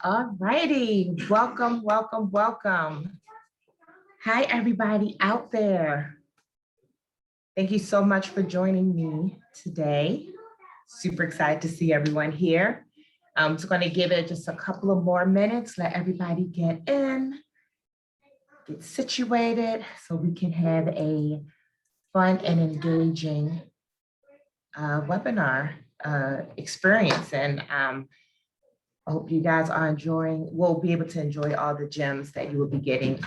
All righty. Welcome, welcome, welcome. Hi, everybody out there. Thank you so much for joining me today. Super excited to see everyone here. I'm just going to give it just a couple of more minutes, let everybody get in, get situated so we can have a fun and engaging webinar experience. And I hope you guys are enjoying, will be able to enjoy all the gems that you will be getting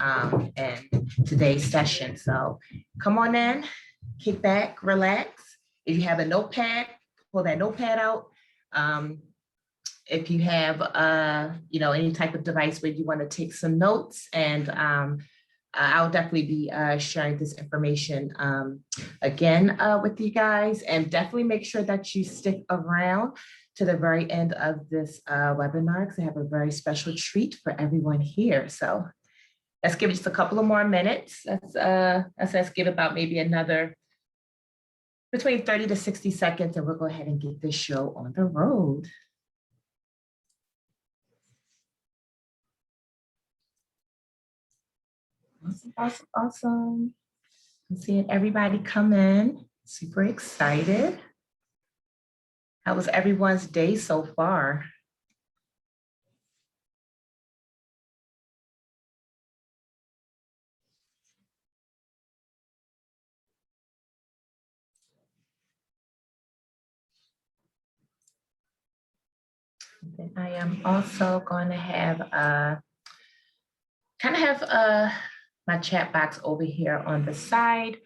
in today's session. So come on in, kick back, relax. If you have a notepad, pull that notepad out. If you have, any type of device where you want to take some notes, and I'll definitely be sharing this information again with you guys, and definitely make sure that you stick around to the very end of this webinar, because I have a very special treat for everyone here. So let's give it just a couple of more minutes. Let's give about maybe another between 30 to 60 seconds, and we'll go ahead and get this show on the road. Awesome. I'm seeing everybody come in, super excited. How was everyone's day so far? Then I am also going to have my chat box over here on the side.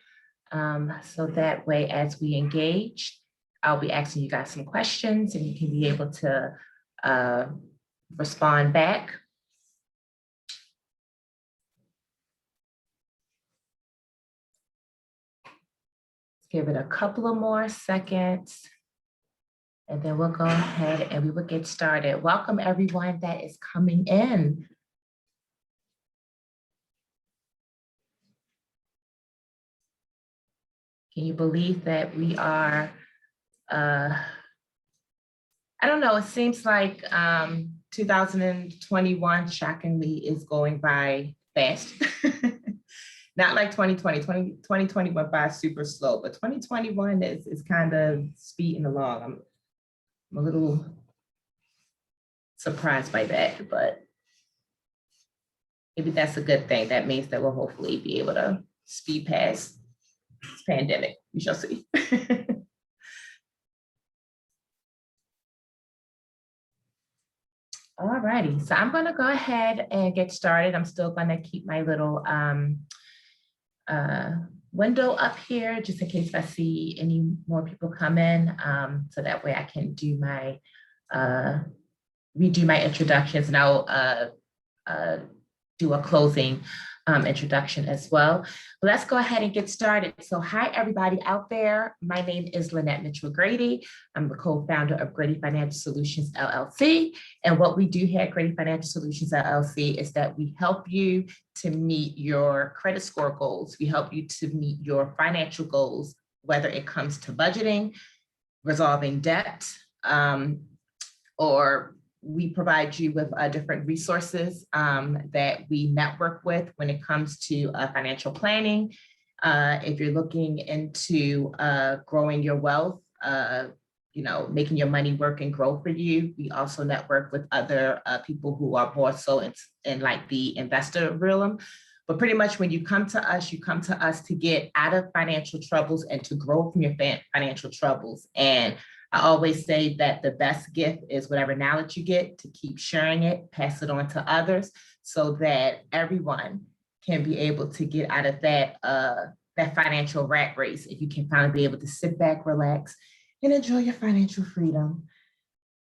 So that way, as we engage, I'll be asking you guys some questions and you can be able to respond back. Let's give it a couple of more seconds, and then we'll go ahead and we will get started. Welcome everyone that is coming in. Can you believe that we are, I don't know, it seems like 2021 shockingly is going by fast. Not like 2020. 2020 went by super slow, but 2021 is kind of speeding along. I'm a little surprised by that, but maybe that's a good thing. That means that we'll hopefully be able to speed past this pandemic. We shall see. All righty, so I'm gonna go ahead and get started. I'm still gonna keep my little window up here just in case I see any more people come in, so that way I can do my redo my introductions, and I'll do a closing introduction as well. But let's go ahead and get started. So hi, everybody out there. My name is Lynette Mitchell-Grady. I'm the co-founder of Grady Financial Solutions, LLC. And what we do here at Grady Financial Solutions, LLC is that we help you to meet your credit score goals. We help you to meet your financial goals, whether it comes to budgeting, resolving debt, or we provide you with different resources that we network with when it comes to financial planning. If you're looking into growing your wealth, making your money work and grow for you, we also network with other people who are more so in like the investor realm. But pretty much when you come to us to get out of financial troubles and to grow from your financial troubles. And I always say that the best gift is whatever knowledge you get, to keep sharing it, pass it on to others, so that everyone can be able to get out of that financial rat race. If you can finally be able to sit back, relax, and enjoy your financial freedom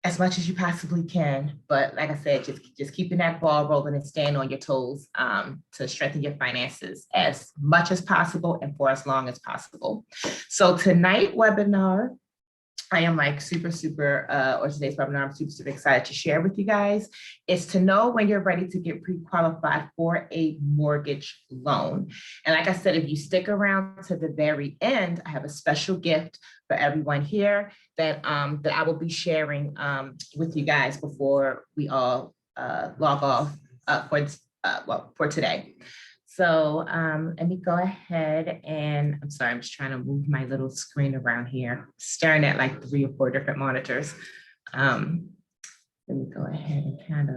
as much as you possibly can. But like I said, just keeping that ball rolling and staying on your toes to strengthen your finances as much as possible and for as long as possible. So tonight's webinar, I am like today's webinar, I'm super excited to share with you guys, is to know when you're ready to get pre-qualified for a mortgage loan. And like I said, if you stick around to the very end, I have a special gift for everyone here that I will be sharing with you guys before we all log off for today. So let me go ahead and I'm sorry, I'm just trying to move my little screen around here, staring at like 3 or 4 different monitors. Let me go ahead and kind of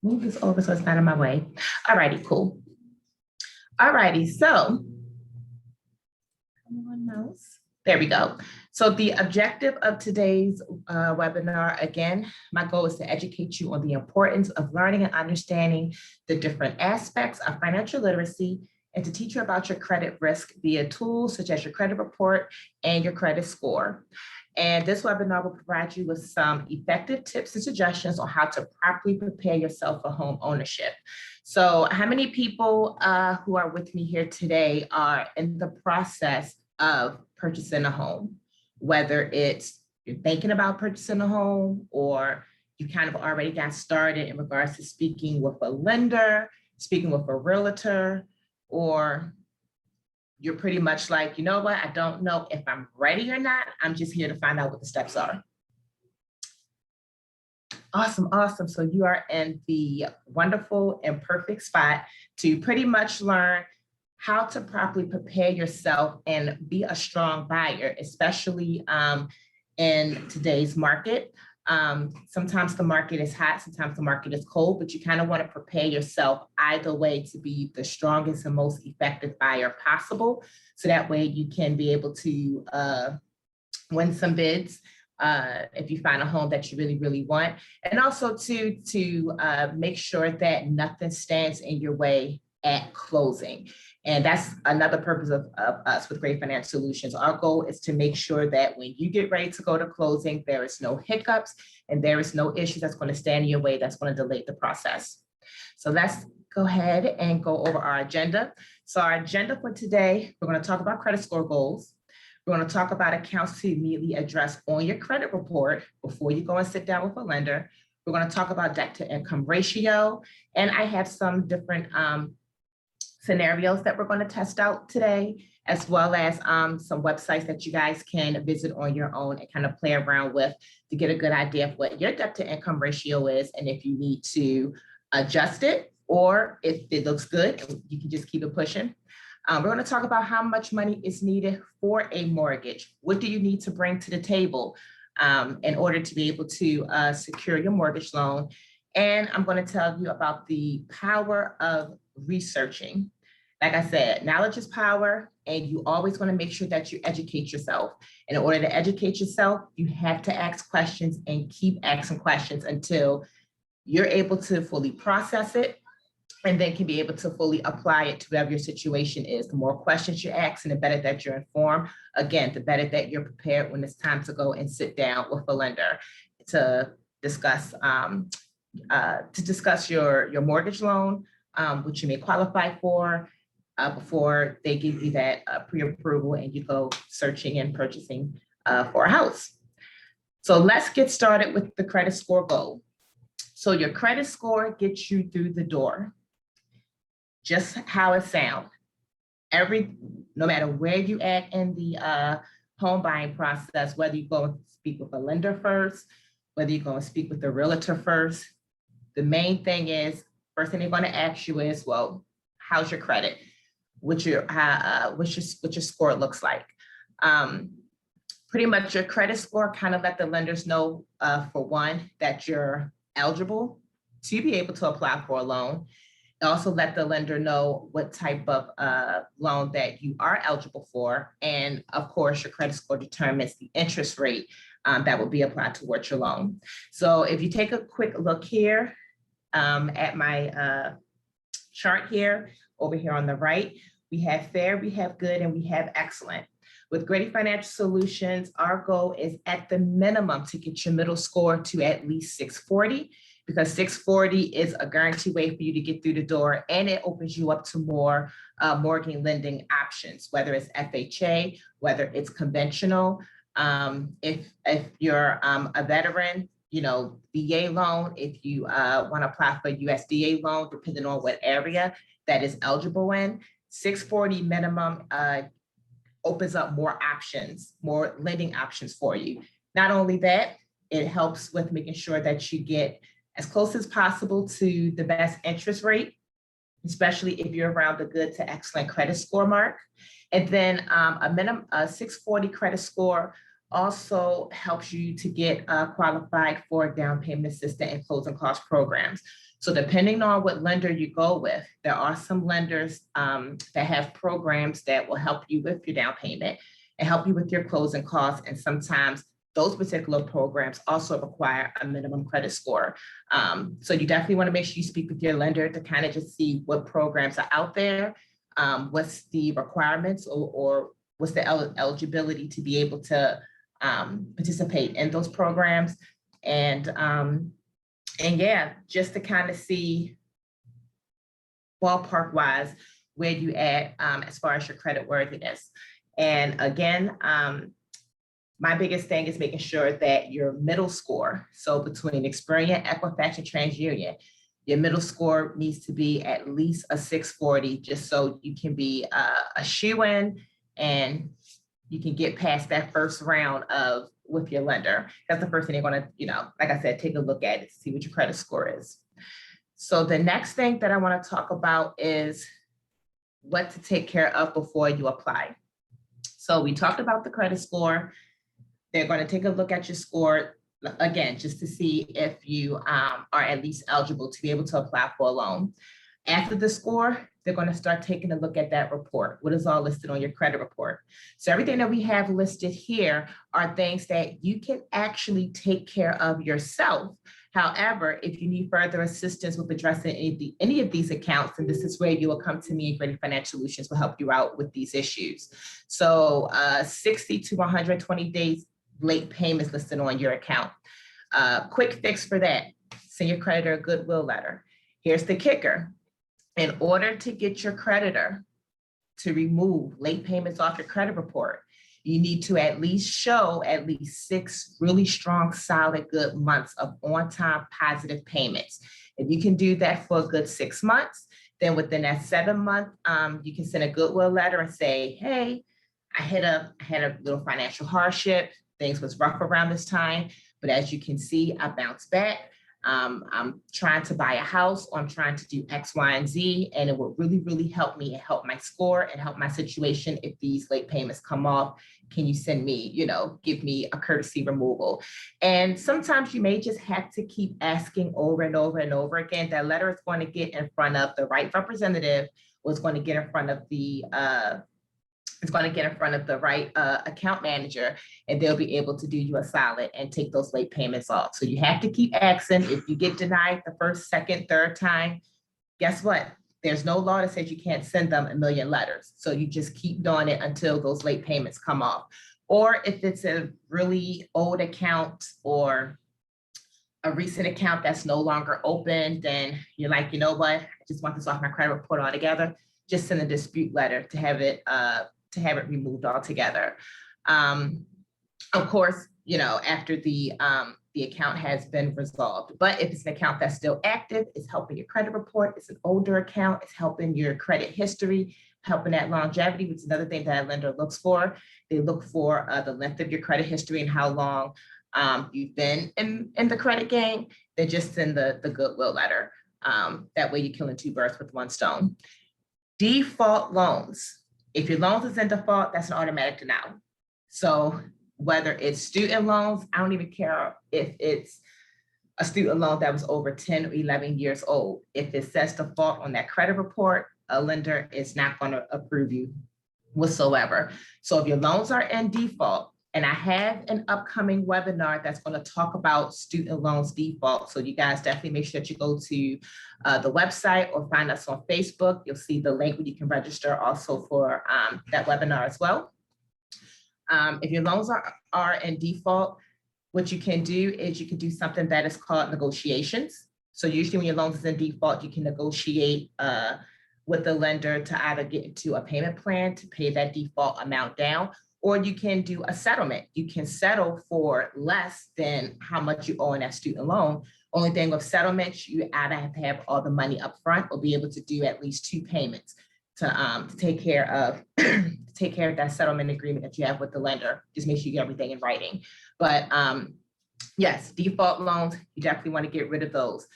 move this over so it's not in my way. All righty, cool. All righty, so come on, mouse. There we go. So the objective of today's webinar, again, my goal is to educate you on the importance of learning and understanding the different aspects of financial literacy and to teach you about your credit risk via tools such as your credit report and your credit score. And this webinar will provide you with some effective tips and suggestions on how to properly prepare yourself for home ownership. So how many people who are with me here today are in the process of purchasing a home, whether it's you're thinking about purchasing a home or you kind of already got started in regards to speaking with a lender, speaking with a realtor, or you're pretty much like, you know what, I don't know if I'm ready or not. I'm just here to find out what the steps are. Awesome, awesome. So you are in the wonderful and perfect spot to pretty much learn how to properly prepare yourself and be a strong buyer, especially in today's market. Sometimes the market is hot, sometimes the market is cold, but you kind of want to prepare yourself either way to be the strongest and most effective buyer possible. So that way you can be able to win some bids if you find a home that you really, really want. And also to make sure that nothing stands in your way at closing. And that's another purpose of us with Great Financial Solutions. Our goal is to make sure that when you get ready to go to closing, there is no hiccups and there is no issue that's going to stand in your way that's going to delay the process. So let's go ahead and go over our agenda. So our agenda for today, we're going to talk about credit score goals. We're going to talk about accounts to immediately address on your credit report before you go and sit down with a lender. We're going to talk about debt to income ratio. And I have some different scenarios that we're going to test out today, as well as some websites that you guys can visit on your own and kind of play around with to get a good idea of what your debt to income ratio is and if you need to adjust it or if it looks good, you can just keep it pushing. We're going to talk about how much money is needed for a mortgage. What do you need to bring to the table in order to be able to secure your mortgage loan? And I'm going to tell you about the power of researching. Like I said, knowledge is power, and you always want to make sure that you educate yourself. And in order to educate yourself, you have to ask questions and keep asking questions until you're able to fully process it and then can be able to fully apply it to whatever your situation is. The more questions you ask and the better that you're informed, again, the better that you're prepared when it's time to go and sit down with a lender to discuss your mortgage loan, which you may qualify for before they give you that pre-approval and you go searching and purchasing for a house. So let's get started with the credit score goal. So your credit score gets you through the door. Just how it sounds. No matter where you at in the home buying process, whether you go and speak with a lender first, whether you go and speak with the realtor first, the main thing is, first thing they're going to ask you is, well, how's your credit? What your score looks like. Pretty much your credit score kind of let the lenders know, for one, that you're eligible to be able to apply for a loan. Also let the lender know what type of loan that you are eligible for. And of course, your credit score determines the interest rate that will be applied towards your loan. So if you take a quick look here at my chart here, over here on the right, we have fair, we have good, and we have excellent. With Grady Financial Solutions, our goal is at the minimum to get your middle score to at least 640, because 640 is a guaranteed way for you to get through the door, and it opens you up to more mortgage lending options, whether it's FHA, whether it's conventional. If you're a veteran, VA loan, if you want to apply for USDA loan, depending on what area that is eligible in, 640 minimum opens up more options, more lending options for you. Not only that, it helps with making sure that you get as close as possible to the best interest rate, especially if you're around the good to excellent credit score mark. And then a 640 credit score also helps you to get qualified for down payment assistance and closing cost programs. So depending on what lender you go with, there are some lenders that have programs that will help you with your down payment and help you with your closing costs. And sometimes those particular programs also require a minimum credit score. So you definitely want to make sure you speak with your lender to kind of just see what programs are out there, what's the requirements or what's the eligibility to be able to participate in those programs. And yeah, just to kind of see ballpark wise where you at as far as your credit worthiness. And again, my biggest thing is making sure that your middle score, so between Experian, Equifax, and TransUnion, your middle score needs to be at least a 640, just so you can be a shoe-in and you can get past that first round of with your lender. That's the first thing they're gonna, like I said, take a look at it, see what your credit score is. So the next thing that I wanna talk about is what to take care of before you apply. So we talked about the credit score. They're going to take a look at your score, again, just to see if you are at least eligible to be able to apply for a loan. After the score, they're going to start taking a look at that report. What is all listed on your credit report? So everything that we have listed here are things that you can actually take care of yourself. However, if you need further assistance with addressing any of these accounts, then this is where you will come to me, and Grady Financial Solutions will help you out with these issues. So 60 to 120 days late payments listed on your account. Quick fix for that, send your creditor a goodwill letter. Here's the kicker. In order to get your creditor to remove late payments off your credit report, you need to at least show at least 6 really strong, solid, good months of on-time positive payments. If you can do that for a good 6 months, then within that 7 month, you can send a goodwill letter and say, hey, I had a little financial hardship. Things was rough around this time, but as you can see, I bounced back. I'm trying to buy a house, or I'm trying to do X, Y, and Z, and it will really, really help me and help my score and help my situation if these late payments come off. Can you send me, give me a courtesy removal? And sometimes you may just have to keep asking over and over and over again. That letter is going to get in front of the right representative, or it's going to get in front of the right account manager, and they'll be able to do you a solid and take those late payments off. So you have to keep asking. If you get denied the first, second, third time, guess what? There's no law that says you can't send them a million letters. So you just keep doing it until those late payments come off. Or if it's a really old account or a recent account that's no longer open, then you're like, you know what? I just want this off my credit report altogether. Just send a dispute letter to have it removed altogether. Of course, after the account has been resolved. But if it's an account that's still active, it's helping your credit report. It's an older account. It's helping your credit history, helping that longevity, which is another thing that a lender looks for. They look for the length of your credit history and how long you've been in the credit game. They just send the goodwill letter. That way you're killing 2 birds with 1 stone. Default loans. If your loans is in default, that's an automatic denial. So whether it's student loans, I don't even care if it's a student loan that was over 10 or 11 years old. If it says default on that credit report, a lender is not going to approve you whatsoever. So if your loans are in default, and I have an upcoming webinar that's going to talk about student loans default. So you guys definitely make sure that you go to the website or find us on Facebook. You'll see the link where you can register also for that webinar as well. If your loans are in default, what you can do is you can do something that is called negotiations. So usually when your loans is in default, you can negotiate with the lender to either get into a payment plan to pay that default amount down, or you can do a settlement. You can settle for less than how much you owe in that student loan. Only thing with settlements, you either have to have all the money up front or be able to do at least 2 payments to take care of that settlement agreement that you have with the lender. Just make sure you get everything in writing. But Yes, default loans, you definitely want to get rid of those.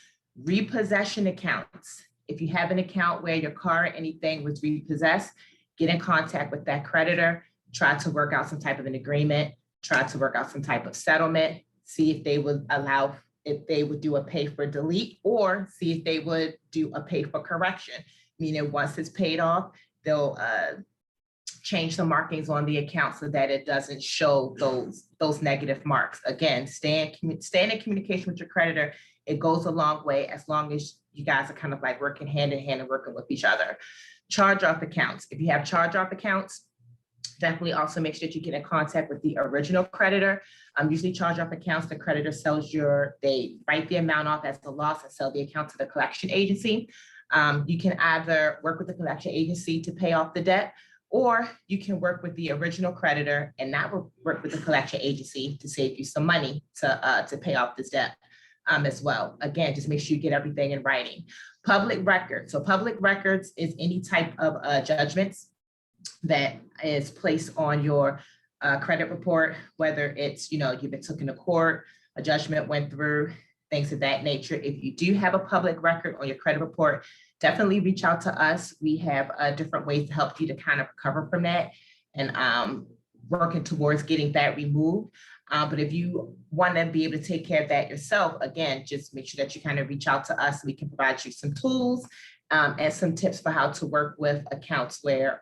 Repossession accounts. If you have an account where your car or anything was repossessed, get in contact with that creditor, try to work out some type of an agreement, try to work out some type of settlement, see if they would allow, if they would do a pay for delete, or see if they would do a pay for correction. Meaning once it's paid off, they'll change the markings on the account so that it doesn't show those negative marks. Again, stay in communication with your creditor. It goes a long way as long as you guys are kind of like working hand in hand and working with each other. Charge-off accounts. If you have charge-off accounts, definitely also make sure that you get in contact with the original creditor. Usually charge-off accounts, the creditor sells they write the amount off as a loss and sell the account to the collection agency. You can either work with the collection agency to pay off the debt, or you can work with the original creditor and not work with the collection agency to save you some money to pay off this debt as well. Again, just make sure you get everything in writing. Public records. So public records is any type of judgments that is placed on your credit report, whether it's, you've been taken to court, a judgment went through, things of that nature. If you do have a public record on your credit report, definitely reach out to us. We have different ways to help you to kind of recover from that and working towards getting that removed. But if you want to be able to take care of that yourself, again, just make sure that you kind of reach out to us. We can provide you some tools and some tips for how to work with accounts where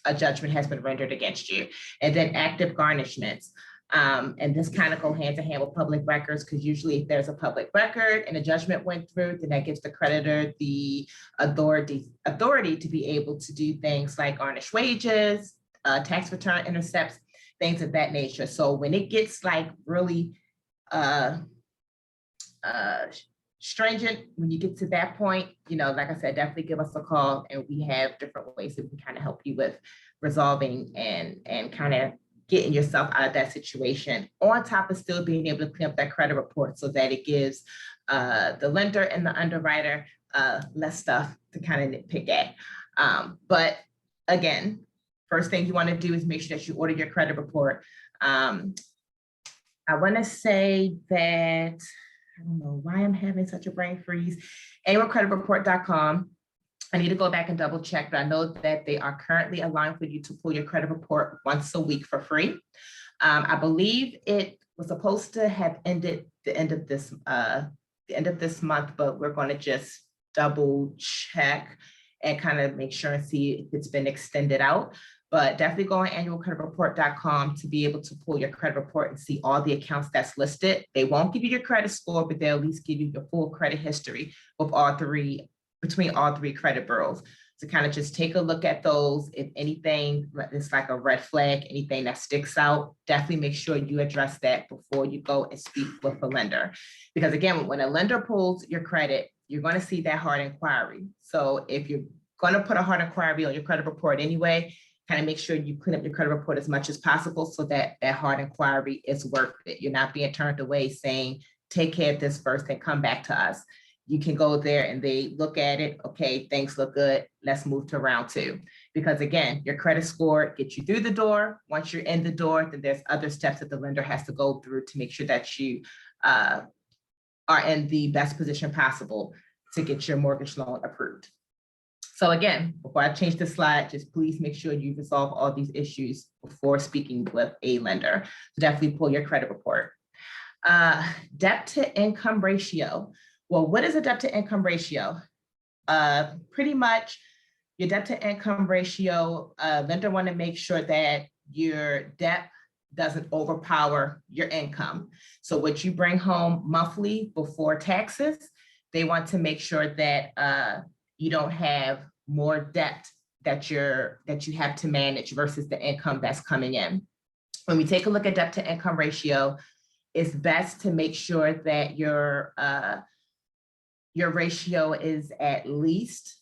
a judgment has been rendered against you. And then active garnishments. And this kind of go hand in hand with public records, because usually if there's a public record and a judgment went through, then that gives the creditor the authority to be able to do things like garnish wages, tax return intercepts, things of that nature. So when it gets like really stringent, when you get to that point, like I said, definitely give us a call, and we have different ways that we can kind of help you with resolving and kind of getting yourself out of that situation, on top of still being able to clean up that credit report so that it gives the lender and the underwriter less stuff to kind of nitpick at. But again, first thing you want to do is make sure that you order your credit report. I want to say that, I don't know why I'm having such a brain freeze, annualcreditreport.com. I need to go back and double check, but I know that they are currently allowing for you to pull your credit report once a week for free. I believe it was supposed to have ended the end of this month, but we're going to just double check and kind of make sure and see if it's been extended out. But definitely go on annualcreditreport.com to be able to pull your credit report and see all the accounts that's listed. They won't give you your credit score, but they'll at least give you your full credit history with between all three credit bureaus. To kind of just take a look at those. If anything is like a red flag, anything that sticks out, definitely make sure you address that before you go and speak with a lender. Because again, when a lender pulls your credit, you're going to see that hard inquiry. So if you're going to put a hard inquiry on your credit report anyway, kind of make sure you clean up your credit report as much as possible so that that hard inquiry is worth it. You're not being turned away saying, take care of this first and come back to us. You can go there and they look at it. Okay, things look good. Let's move to round two. Because again, your credit score gets you through the door. Once you're in the door, then there's other steps that the lender has to go through to make sure that you are in the best position possible to get your mortgage loan approved. So again, before I change the slide, just please make sure you resolve all these issues before speaking with a lender. So definitely pull your credit report. Debt to income ratio. Well, what is a debt to income ratio? Pretty much your debt to income ratio, lender want to make sure that your debt doesn't overpower your income. So what you bring home monthly before taxes, they want to make sure that you don't have more debt that you have to manage versus the income that's coming in. When we take a look at debt to income ratio, it's best to make sure that your ratio is at least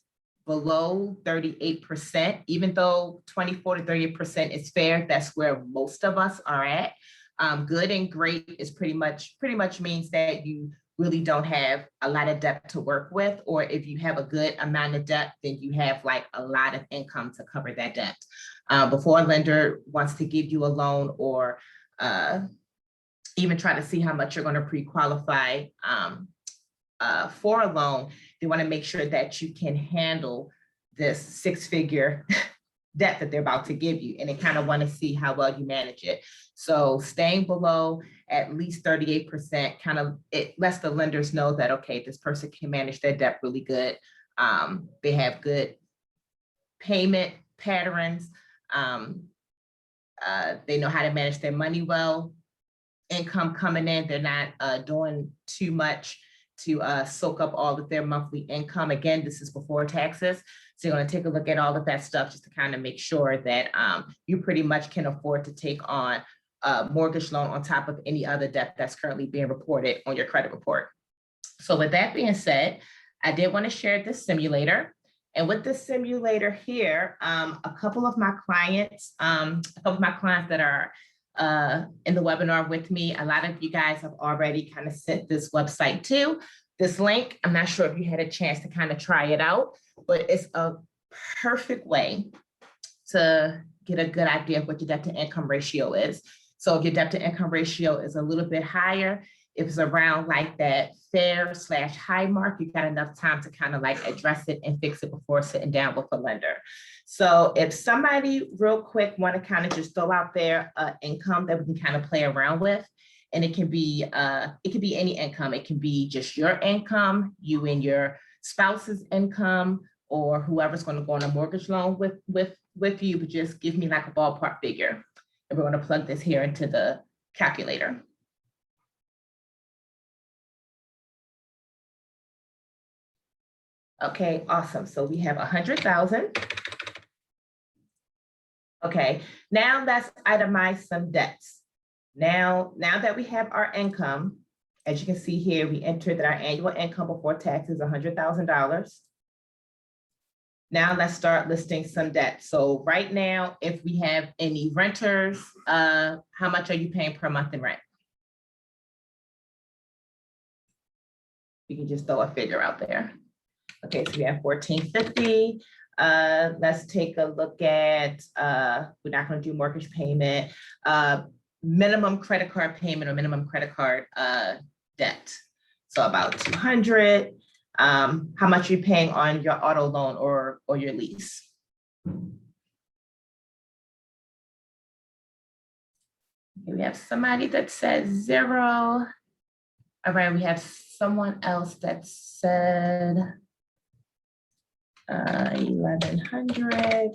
below 38%, even though 24 to 30% is fair. That's where most of us are at. Good and great is pretty much means that you really don't have a lot of debt to work with, or if you have a good amount of debt, then you have like a lot of income to cover that debt. Before a lender wants to give you a loan or even try to see how much you're going to pre-qualify for a loan, they want to make sure that you can handle this six-figure debt that they're about to give you. And they kind of want to see how well you manage it. So staying below at least 38% kind of, it lets the lenders know that, okay, this person can manage their debt really good. They have good payment patterns. They know how to manage their money well. Income coming in, they're not doing too much to soak up all of their monthly income. Again, this is before taxes. So you're going to take a look at all of that stuff just to kind of make sure that you pretty much can afford to take on a mortgage loan on top of any other debt that's currently being reported on your credit report. So with that being said, I did want to share this simulator. And with this simulator here, a couple of my clients that are in the webinar with me, a lot of you guys have already kind of sent this website to. This link, I'm not sure if you had a chance to kind of try it out, but it's a perfect way to get a good idea of what your debt to income ratio is. So if your debt to income ratio is a little bit higher, if it's around like that fair/high mark, you've got enough time to kind of like address it and fix it before sitting down with a lender. So if somebody real quick want to kind of just throw out their income that we can kind of play around with, and it can be any income. It can be just your income, you and your spouse's income, or whoever's going to go on a mortgage loan with you, but just give me like a ballpark figure. And we're going to plug this here into the calculator. Okay, awesome. So we have 100,000. Okay, now let's itemize some debts. Now that we have our income, as you can see here, we entered that our annual income before tax is $100,000. Now let's start listing some debt. So right now, if we have any renters, how much are you paying per month in rent? You can just throw a figure out there. Okay, so we have $1,450. Let's take a look at, we're not going to do mortgage payment, minimum credit card payment or minimum credit card debt. So about $200. How much are you paying on your auto loan or your lease? Okay, we have somebody that says 0. All right, we have someone else that said 1,100.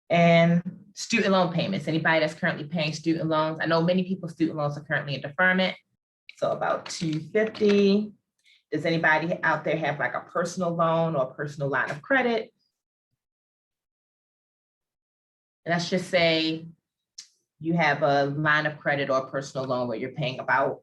And student loan payments. Anybody that's currently paying student loans? I know many people's student loans are currently in deferment. So about $250. Does anybody out there have like a personal loan or a personal line of credit? And let's just say you have a line of credit or a personal loan where you're paying about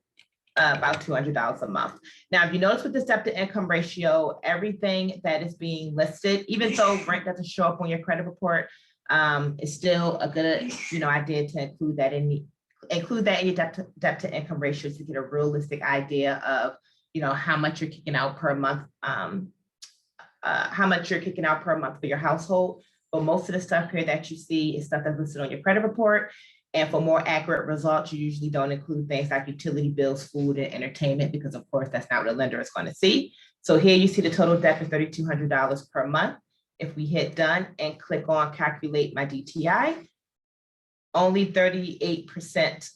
$200 a month. Now, if you notice with this debt to income ratio, everything that is being listed, even though rent doesn't show up on your credit report, it's still a good idea to include that in your debt to income ratio to get a realistic idea of how much you're kicking out per month, for your household. But most of the stuff here that you see is stuff that's listed on your credit report. And for more accurate results, you usually don't include things like utility bills, food, and entertainment, because of course that's not what a lender is going to see. So here you see the total debt is $3,200 per month. If we hit done and click on calculate my DTI, only 38%,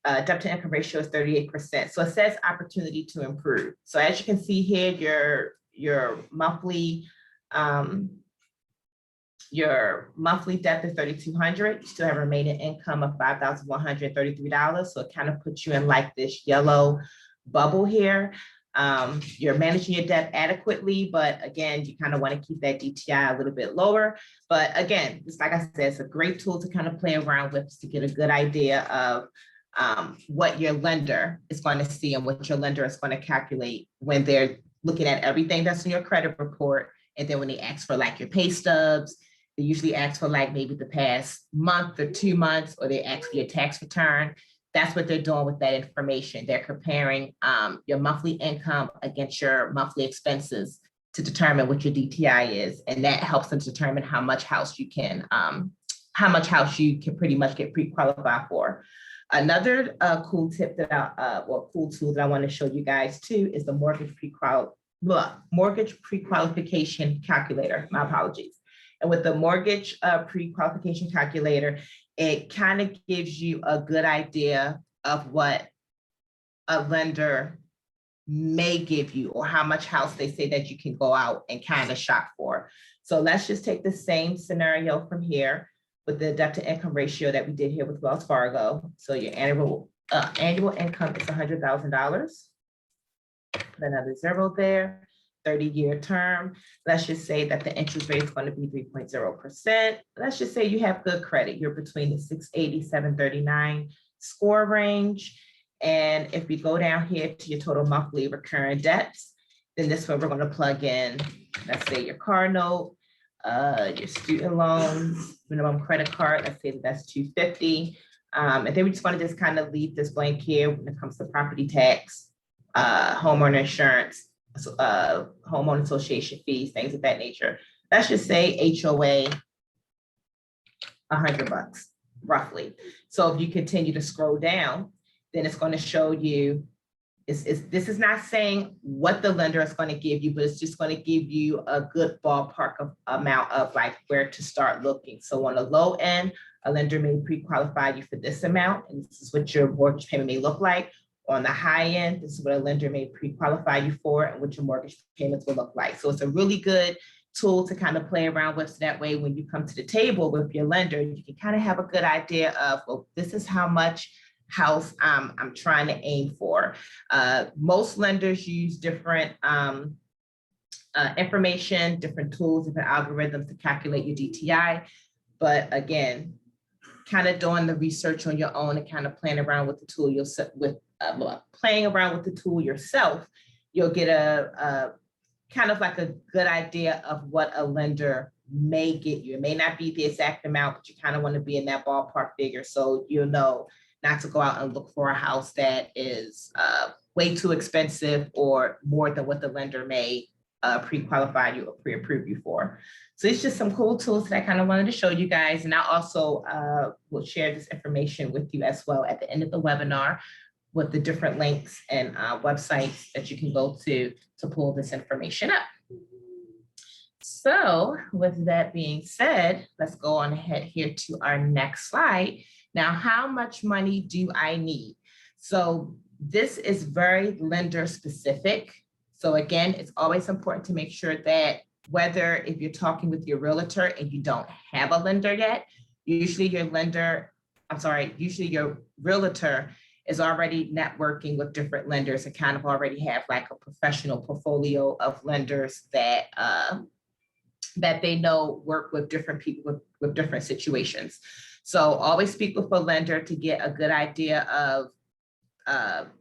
debt to income ratio is 38%. So it says opportunity to improve. So as you can see here, your monthly debt is $3,200. You still have remaining income of $5,133. So it kind of puts you in like this yellow bubble here. You're managing your debt adequately, but again, you kind of want to keep that DTI a little bit lower. But again, just like I said, it's a great tool to kind of play around with to get a good idea of what your lender is going to see and what your lender is going to calculate when they're looking at everything that's in your credit report. And then when they ask for like your pay stubs, they usually ask for like maybe the past month or 2 months, or they ask for your tax return. That's what they're doing with that information. They're comparing your monthly income against your monthly expenses to determine what your DTI is. And that helps them determine how much house you can pretty much get pre-qualified for. Another cool tip that cool tool that I want to show you guys too is the mortgage pre-qualification calculator. My apologies. And with the mortgage pre-qualification calculator, it kind of gives you a good idea of what a lender may give you or how much house they say that you can go out and kind of shop for. So let's just take the same scenario from here with the debt to income ratio that we did here with Wells Fargo. So your annual income is $100,000. Put another zero there. 30-year term. Let's just say that the interest rate is going to be 3.0%. Let's just say you have good credit. You're between the 680, 739 score range. And if we go down here to your total monthly recurring debts, then this one we're going to plug in, let's say your car note, your student loans, minimum credit card, let's say that's 250. And then we just want to just kind of leave this blank here when it comes to property tax, homeowner insurance, homeowner association fees, things of that nature. Let's just say HOA, $100 roughly. So if you continue to scroll down, then it's going to show you, this is not saying what the lender is going to give you, but it's just going to give you a good ballpark of amount of like where to start looking. So on the low end, a lender may pre-qualify you for this amount, and this is what your mortgage payment may look like. On the high end, this is what a lender may pre-qualify you for and what your mortgage payments will look like. So it's a really good tool to kind of play around with. So that way, when you come to the table with your lender, you can kind of have a good idea of, well, this is how much house I'm trying to aim for. Most lenders use different information, different tools, different algorithms to calculate your DTI. But again, kind of doing the research on your own and kind of playing around with the tool yourself, you'll get a kind of like a good idea of what a lender may get you. It may not be the exact amount, but you kind of want to be in that ballpark figure. So you'll know not to go out and look for a house that is way too expensive or more than what the lender may pre-qualify you or pre-approve you for. So it's just some cool tools that I kind of wanted to show you guys. And I also will share this information with you as well at the end of the webinar with the different links and websites that you can go to pull this information up. So with that being said, let's go on ahead here to our next slide. Now, how much money do I need? So this is very lender specific. So again, it's always important to make sure that whether if you're talking with your realtor and you don't have a lender yet, usually your realtor is already networking with different lenders and kind of already have like a professional portfolio of lenders that that they know work with different people with different situations. So always speak with a lender to get a good idea of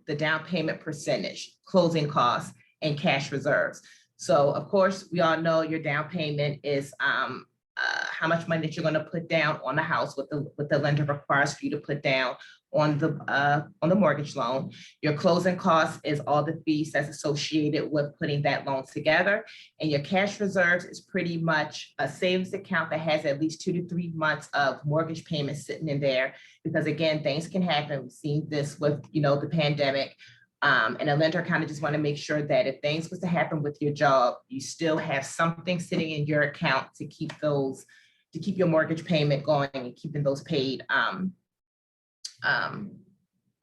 the down payment percentage, closing costs, and cash reserves. So of course, we all know your down payment is how much money that you're going to put down on the house, what the lender requires for you to put down on the mortgage loan. Your closing costs is all the fees that's associated with putting that loan together. And your cash reserves is pretty much a savings account that has at least 2 to 3 months of mortgage payments sitting in there. Because again, things can happen. We've seen this with, the pandemic. And a lender kind of just want to make sure that if things was to happen with your job, you still have something sitting in your account to keep your mortgage payment going and keeping those paid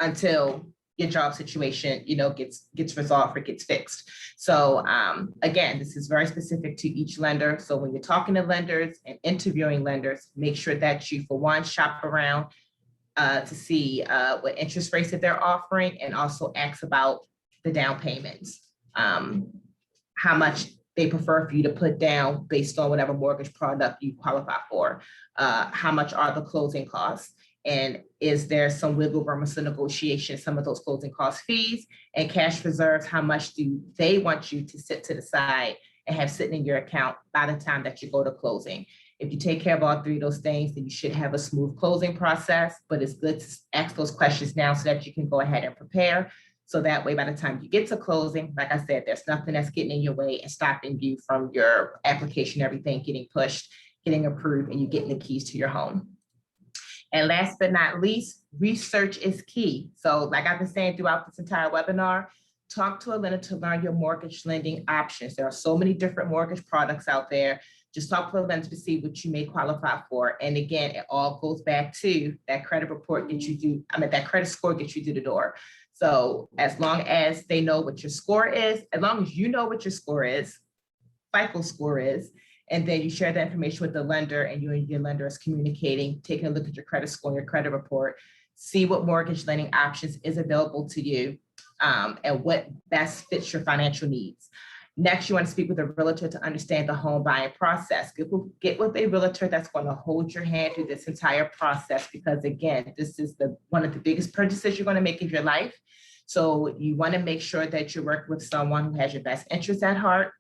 until your job situation, gets resolved or gets fixed. So again, this is very specific to each lender. So when you're talking to lenders and interviewing lenders, make sure that you, for one, shop around to see what interest rates that they're offering, and also ask about the down payments, how much they prefer for you to put down based on whatever mortgage product you qualify for, how much are the closing costs, and is there some wiggle room or some negotiation, some of those closing cost fees, and cash reserves, how much do they want you to sit to the side and have sitting in your account by the time that you go to closing. If you take care of all three of those things, then you should have a smooth closing process, but it's good to ask those questions now so that you can go ahead and prepare. So that way, by the time you get to closing, like I said, there's nothing that's getting in your way and stopping you from your application, everything getting pushed, getting approved, and you getting the keys to your home. And last but not least, research is key. So like I've been saying throughout this entire webinar, talk to a lender to learn your mortgage lending options. There are so many different mortgage products out there. Just talk to a lender to see what you may qualify for. And again, it all goes back to that credit report that you do, that credit score gets you through the door. So as long as they know what your score is, as long as you know what your score is, FICO score is, and then you share that information with the lender and you and your lender is communicating, taking a look at your credit score and your credit report, see what mortgage lending options is available to you and what best fits your financial needs. Next, you want to speak with a realtor to understand the home buying process. Get with a realtor that's going to hold your hand through this entire process, because again, this is one of the biggest purchases you're going to make in your life. So you want to make sure that you're working with someone who has your best interests at heart,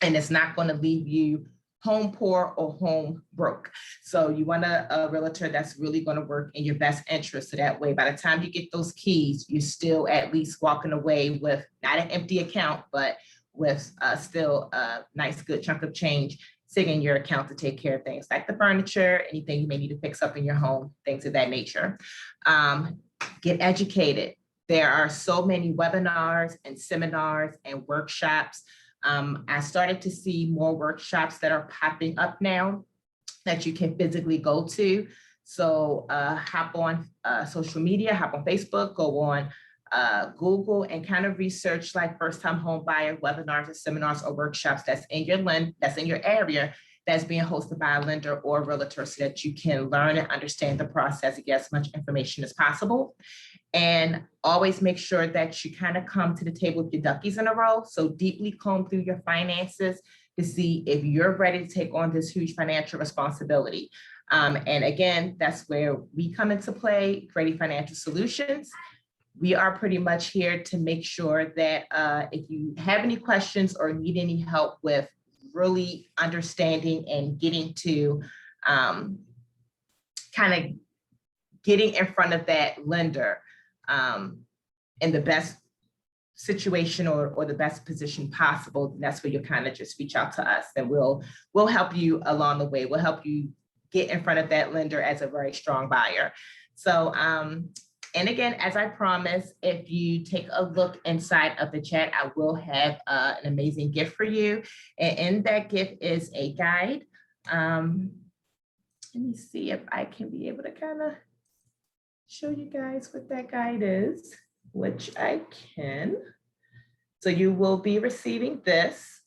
and it's not going to leave you home poor or home broke. So you want a realtor that's really going to work in your best interest. So that way, by the time you get those keys, you're still at least walking away with not an empty account, but with still a nice, good chunk of change sitting in your account to take care of things like the furniture, anything you may need to fix up in your home, things of that nature. Get educated. There are so many webinars and seminars and workshops. I started to see more workshops that are popping up now that you can physically go to. So hop on social media, hop on Facebook, go on Google and kind of research like first-time home buyer webinars or seminars or workshops that's in your area, that's being hosted by a lender or a realtor, so that you can learn and understand the process and get as much information as possible. And always make sure that you kind of come to the table with your duckies in a row. So deeply comb through your finances to see if you're ready to take on this huge financial responsibility. And again, that's where we come into play, Grady Financial Solutions. We are pretty much here to make sure that if you have any questions or need any help with really understanding and getting to kind of getting in front of that lender in the best situation or the best position possible, that's where you'll kind of just reach out to us, and we'll help you along the way. We'll help you get in front of that lender as a very strong buyer. So, and again, as I promised, if you take a look inside of the chat, I will have an amazing gift for you. And in that gift is a guide. Let me see if I can be able to kind of show you guys what that guide is, which I can. So you will be receiving this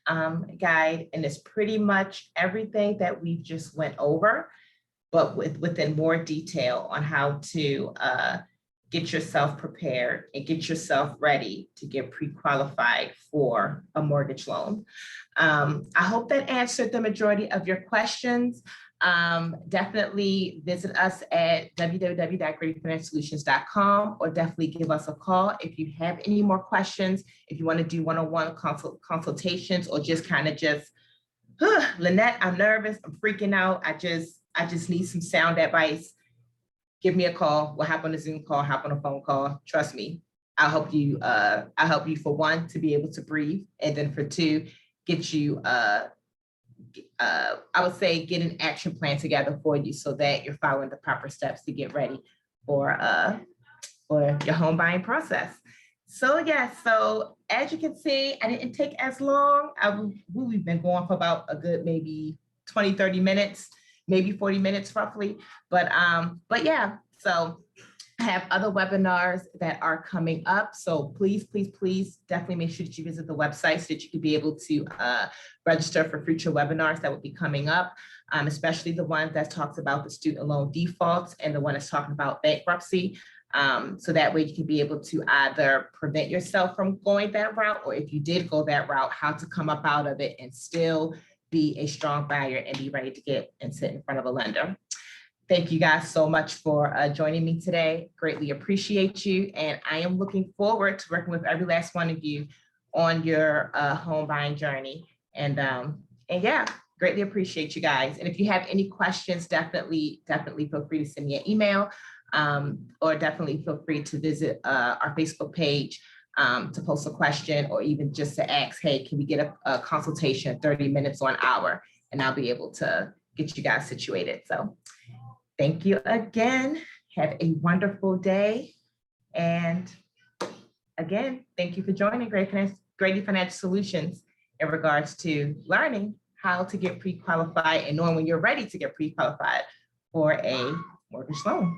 guide, and it's pretty much everything that we just went over, but within more detail on how to get yourself prepared and get yourself ready to get pre-qualified for a mortgage loan. I hope that answered the majority of your questions. Definitely visit us at www.gradyfinancialsolutions.com, or definitely give us a call if you have any more questions, if you want to do one-on-one consultations, or just kind of Lynette, I'm nervous, I'm freaking out, I just need some sound advice. Give me a call. We'll hop on a Zoom call, hop on a phone call. Trust me, I'll help you for one, to be able to breathe, and then for two, get you I would say get an action plan together for you, so that you're following the proper steps to get ready for your home buying process. So yeah, so as you can see, I didn't take as long. We've been going for about a good maybe 20, 30 minutes, maybe 40 minutes roughly. But yeah, so I have other webinars that are coming up. So please, please, please definitely make sure that you visit the website so that you can be able to register for future webinars that will be coming up, especially the one that talks about the student loan defaults and the one that's talking about bankruptcy. So that way you can be able to either prevent yourself from going that route, or if you did go that route, how to come up out of it and still be a strong buyer and be ready to get and sit in front of a lender. Thank you guys so much for joining me today. Greatly appreciate you. And I am looking forward to working with every last one of you on your home buying journey. And yeah, greatly appreciate you guys. And if you have any questions, definitely feel free to send me an email, or definitely feel free to visit our Facebook page to post a question, or even just to ask, hey, can we get a consultation, 30 minutes or an hour? And I'll be able to get you guys situated. So Thank you again. Have a wonderful day. And again, thank you for joining Grady Financial Solutions in regards to learning how to get pre-qualified and knowing when you're ready to get pre-qualified for a mortgage loan.